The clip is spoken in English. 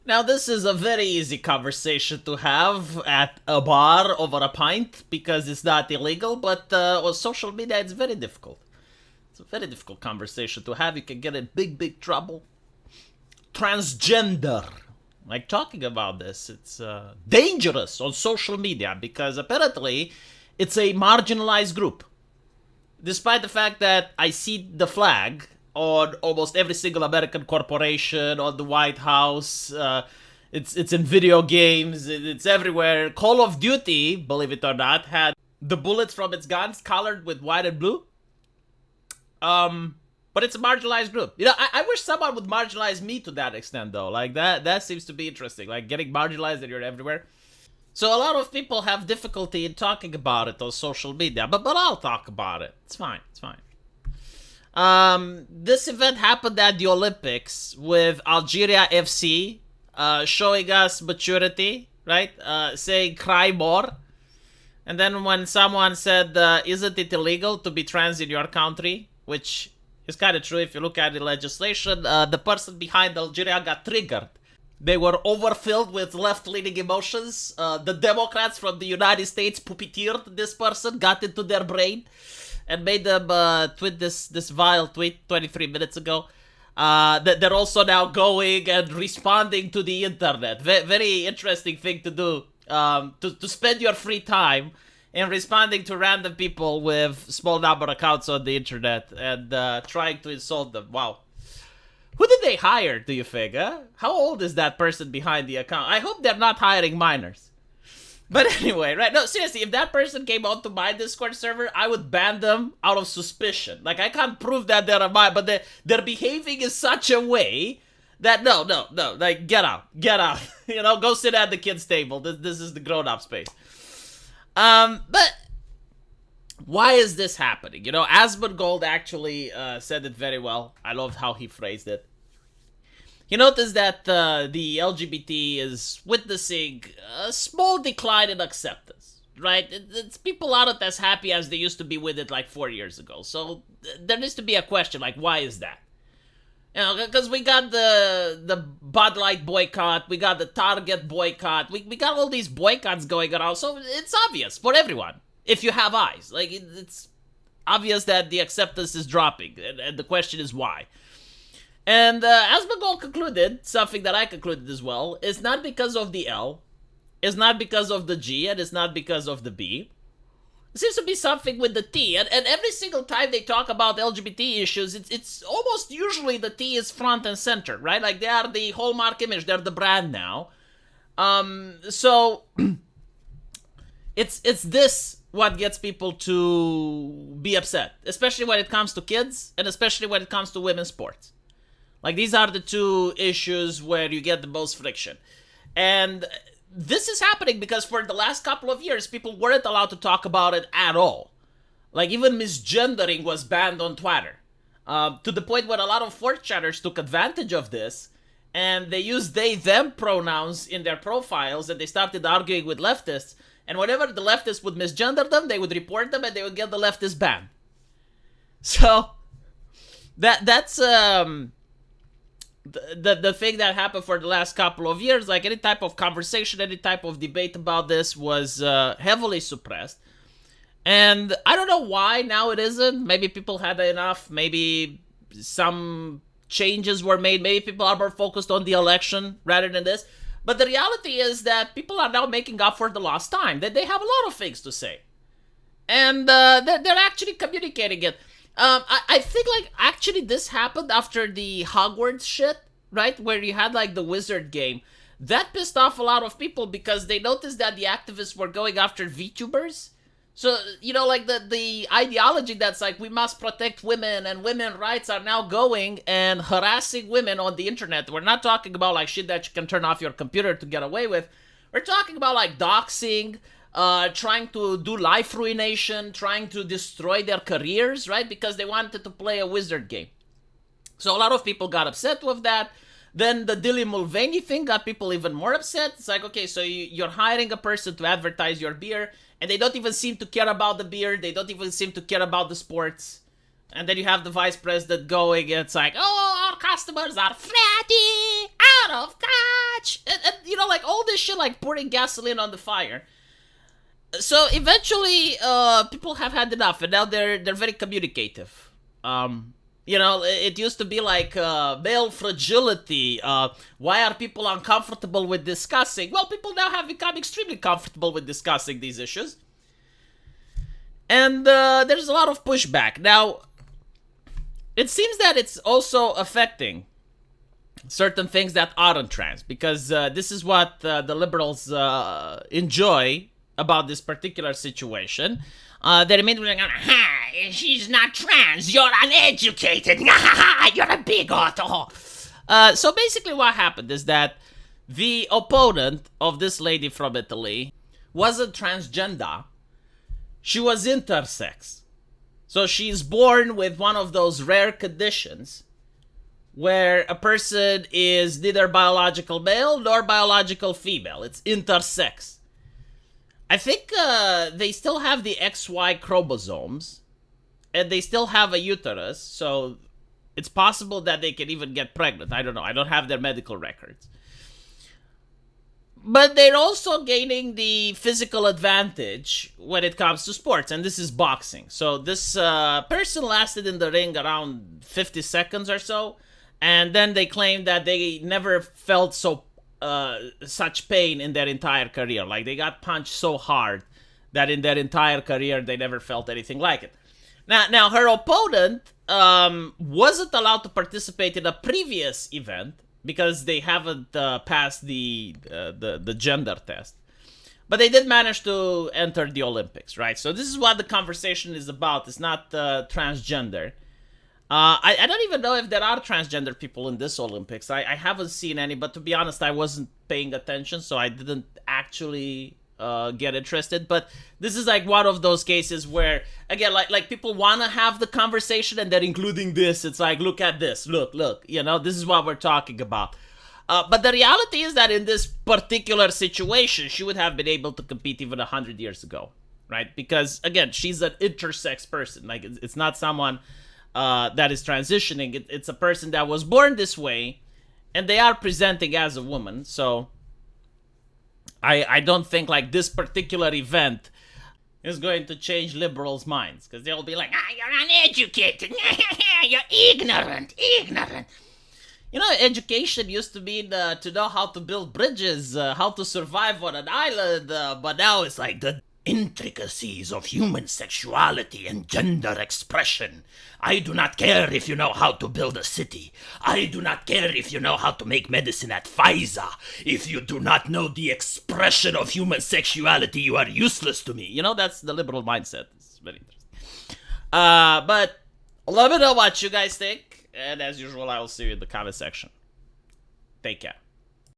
Now, this is a very easy conversation to have at a bar over a pint because it's not illegal, but on social media, it's very difficult. It's a very difficult conversation to have. You can get in big, big trouble. Transgender. Like, talking about this, it's dangerous on social media because apparently it's a marginalized group. Despite the fact that I see the flag on almost every single American corporation, on the White House, it's in video games, it's everywhere. Call of Duty, believe it or not, had the bullets from its guns colored with white and blue. But it's a marginalized group. I wish someone would marginalize me to that extent, though. Like, that seems to be interesting. Like, getting marginalized and you're everywhere. So a lot of people have difficulty in talking about it on social media, but I'll talk about it. It's fine. It's fine. This event happened at the Olympics with Algeria FC showing us maturity, right? Saying cry more. And then when someone said, isn't it illegal to be trans in your country? Which is kind of true if you look at the legislation. The person behind Algeria got triggered. They were overfilled with left-leaning emotions. The Democrats from the United States puppeteered this person, got into their brain, and made them tweet this vile tweet 23 minutes ago. They're also now going and responding to the internet. Very interesting thing to do. To spend your free time in responding to random people with small number accounts on the internet and trying to insult them. Wow. Who did they hire, do you think, huh? How old is that person behind the account? I hope they're not hiring minors. But anyway, right? No, seriously, if that person came onto my Discord server, I would ban them out of suspicion. Like, I can't prove that they're a minor, but they're behaving in such a way that, no. Like, get out. Go sit at the kids' table. This is the grown-up space. But why is this happening? Asmongold actually said it very well. I loved how he phrased it. He noticed that the LGBT is witnessing a small decline in acceptance, right? It's people aren't as happy as they used to be with it like 4 years ago. So there needs to be a question, like, why is that? Because we got the Bud Light boycott, we got the Target boycott, we got all these boycotts going around, so it's obvious for everyone. If you have eyes, like, it's obvious that the acceptance is dropping, and the question is why. And as Magol concluded, something that I concluded as well, it's not because of the L, it's not because of the G, and it's not because of the B. It seems to be something with the T, and every single time they talk about LGBT issues, it's almost usually the T is front and center, right? Like, they are the hallmark image, they're the brand now. So it's this what gets people to be upset, especially when it comes to kids, and especially when it comes to women's sports. Like, these are the two issues where you get the most friction. And this is happening because for the last couple of years, people weren't allowed to talk about it at all. Like, even misgendering was banned on Twitter. To the point where a lot of 4chaners took advantage of this, and they used they-them pronouns in their profiles, and they started arguing with leftists. And whenever the leftists would misgender them, they would report them, and they would get the leftist banned. So, that's the thing that happened for the last couple of years. Like, any type of conversation, any type of debate about this was heavily suppressed. And I don't know why now it isn't. Maybe people had enough. Maybe some changes were made. Maybe people are more focused on the election rather than this. But the reality is that people are now making up for the lost time. That they have a lot of things to say. And they're actually communicating it. I think, like, actually this happened after the Hogwarts shit, right? Where you had, like, the wizard game. That pissed off a lot of people because they noticed that the activists were going after VTubers. So, like, the ideology that's like, we must protect women and women's rights are now going and harassing women on the internet. We're not talking about, like, shit that you can turn off your computer to get away with. We're talking about, like, doxing, trying to do life ruination, trying to destroy their careers, right? Because they wanted to play a wizard game. So a lot of people got upset with that. Then the Dilly Mulvaney thing got people even more upset. It's like, okay, so you're hiring a person to advertise your beer, and they don't even seem to care about the beer. They don't even seem to care about the sports. And then you have the vice president going, and it's like, oh, our customers are flatty, out of touch. match? And, you know, like, all this shit, like, pouring gasoline on the fire. So, eventually, people have had enough, and now they're very communicative. You know, it used to be like male fragility. Why are people uncomfortable with discussing? Well, people now have become extremely comfortable with discussing these issues. And there's a lot of pushback. Now, it seems that it's also affecting certain things that aren't trans, because this is what the liberals enjoy about this particular situation. They're immediately like, she's not trans, you're uneducated, you're a bigot. So basically what happened is that the opponent of this lady from Italy wasn't transgender, she was intersex. So she's born with one of those rare conditions where a person is neither biological male nor biological female. It's intersex. I think they still have the XY chromosomes, and they still have a uterus, so it's possible that they can even get pregnant. I don't know. I don't have their medical records. But they're also gaining the physical advantage when it comes to sports, and this is boxing. So this person lasted in the ring around 50 seconds or so, and then they claimed that they never felt such pain in their entire career. Like, they got punched so hard that in their entire career they never felt anything like it. Now her opponent wasn't allowed to participate in a previous event because they haven't passed the gender test. But they did manage to enter the Olympics, right? So this is what the conversation is about. It's not transgender. I don't even know if there are transgender people in this Olympics. I haven't seen any, but to be honest, I wasn't paying attention, so I didn't actually get interested. But this is like one of those cases where, again, like people want to have the conversation and they're including this. It's like, look at this, look, you know, this is what we're talking about. But the reality is that in this particular situation, she would have been able to compete even 100 years ago, right? Because, again, she's an intersex person. Like, it's not someone that is transitioning. It's a person that was born this way, and they are presenting as a woman. So I don't think like this particular event is going to change liberals' minds, because they'll be like, you're uneducated, you're ignorant. You know, education used to be to know how to build bridges, how to survive on an island, but now it's like the intricacies of human sexuality and gender expression. I do not care if you know how to build a city. I do not care if you know how to make medicine at Pfizer. If you do not know the expression of human sexuality, you are useless to me. You know, that's the liberal mindset. It's very interesting. But let me know what you guys think. And as usual, I will see you in the comment section. Take care.